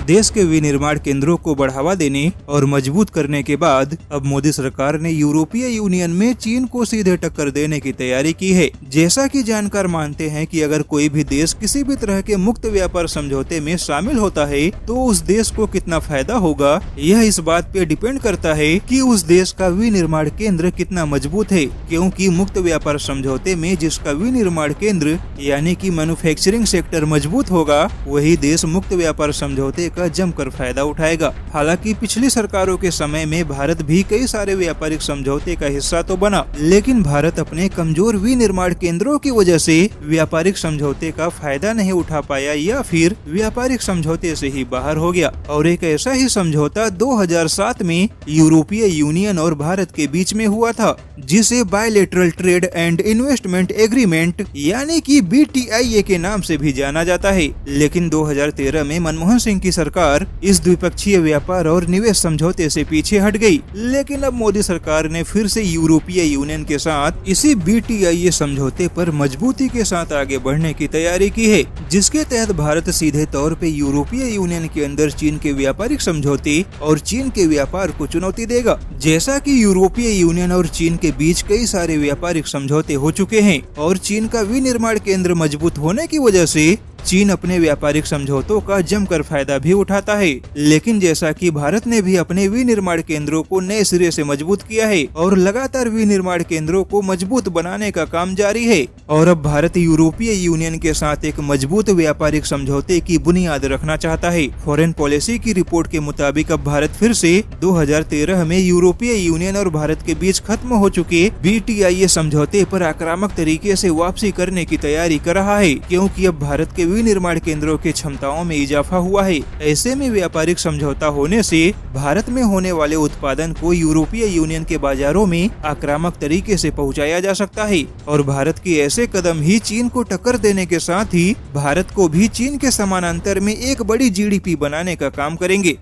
देश के विनिर्माण केंद्रों को बढ़ावा देने और मजबूत करने के बाद अब मोदी सरकार ने यूरोपीय यूनियन में चीन को सीधे टक्कर देने की तैयारी की है। जैसा कि जानकार मानते हैं कि अगर कोई भी देश किसी भी तरह के मुक्त व्यापार समझौते में शामिल होता है तो उस देश को कितना फायदा होगा, यह इस बात पे डिपेंड करता है कि उस देश का विनिर्माण केंद्र कितना मजबूत है, क्योंकि मुक्त व्यापार समझौते में जिसका विनिर्माण केंद्र यानी कि मैन्युफैक्चरिंग सेक्टर मजबूत होगा, वही देश मुक्त व्यापार समझौते का जमकर फायदा उठाएगा। हालांकि पिछली सरकारों के समय में भारत भी कई सारे व्यापारिक समझौते का हिस्सा तो बना, लेकिन भारत अपने कमजोर विनिर्माण केंद्रों की वजह से व्यापारिक समझौते का फायदा नहीं उठा पाया या फिर व्यापारिक समझौते से ही बाहर हो गया। और एक ऐसा ही समझौता 2007 में यूरोपीय यूनियन और भारत के बीच में हुआ था, जिसे bilateral trade and investment agreement यानी कि BTIA के नाम से भी जाना जाता है। लेकिन 2013 में मनमोहन सिंह की सरकार इस द्विपक्षीय व्यापार और निवेश समझौते से पीछे हट गई। लेकिन अब मोदी सरकार ने फिर से यूरोपीय यूनियन के साथ इसी BTIA समझौते पर मजबूती के साथ आगे बढ़ने की तैयारी की है, जिसके तहत भारत सीधे तौर पे यूरोपीय यूनियन के अंदर चीन के व्यापारिक समझौते और चीन के व्यापार को चुनौती देगा। जैसा कि यूरोपीय यूनियन और चीन के बीच कई सारे व्यापारिक समझौते हो चुके हैं और चीन का विनिर्माण केंद्र मजबूत होने की वजह से चीन अपने व्यापारिक समझौतों का जमकर फायदा भी उठाता है। लेकिन जैसा कि भारत ने भी अपने विनिर्माण केंद्रों को नए सिरे से मजबूत किया है और लगातार विनिर्माण केंद्रों को मजबूत बनाने का काम जारी है, और अब भारत यूरोपीय यूनियन के साथ एक मजबूत व्यापारिक समझौते की बुनियाद रखना चाहता है। फॉरेन पॉलिसी की रिपोर्ट के मुताबिक अब भारत फिर से 2013 में यूरोपीय यूनियन और भारत के बीच खत्म हो चुके BTIA समझौते पर आक्रामक तरीके से वापसी करने की तैयारी कर रहा है, क्योंकि अब भारत के विनिर्माण केंद्रों की क्षमताओं में इजाफा हुआ है। ऐसे में व्यापारिक समझौता होने से भारत में होने वाले उत्पादन को यूरोपीय यूनियन के बाजारों में आक्रामक तरीके से पहुंचाया जा सकता है, और भारत के ऐसे कदम ही चीन को टक्कर देने के साथ ही भारत को भी चीन के समानांतर में एक बड़ी GDP बनाने का काम करेंगे।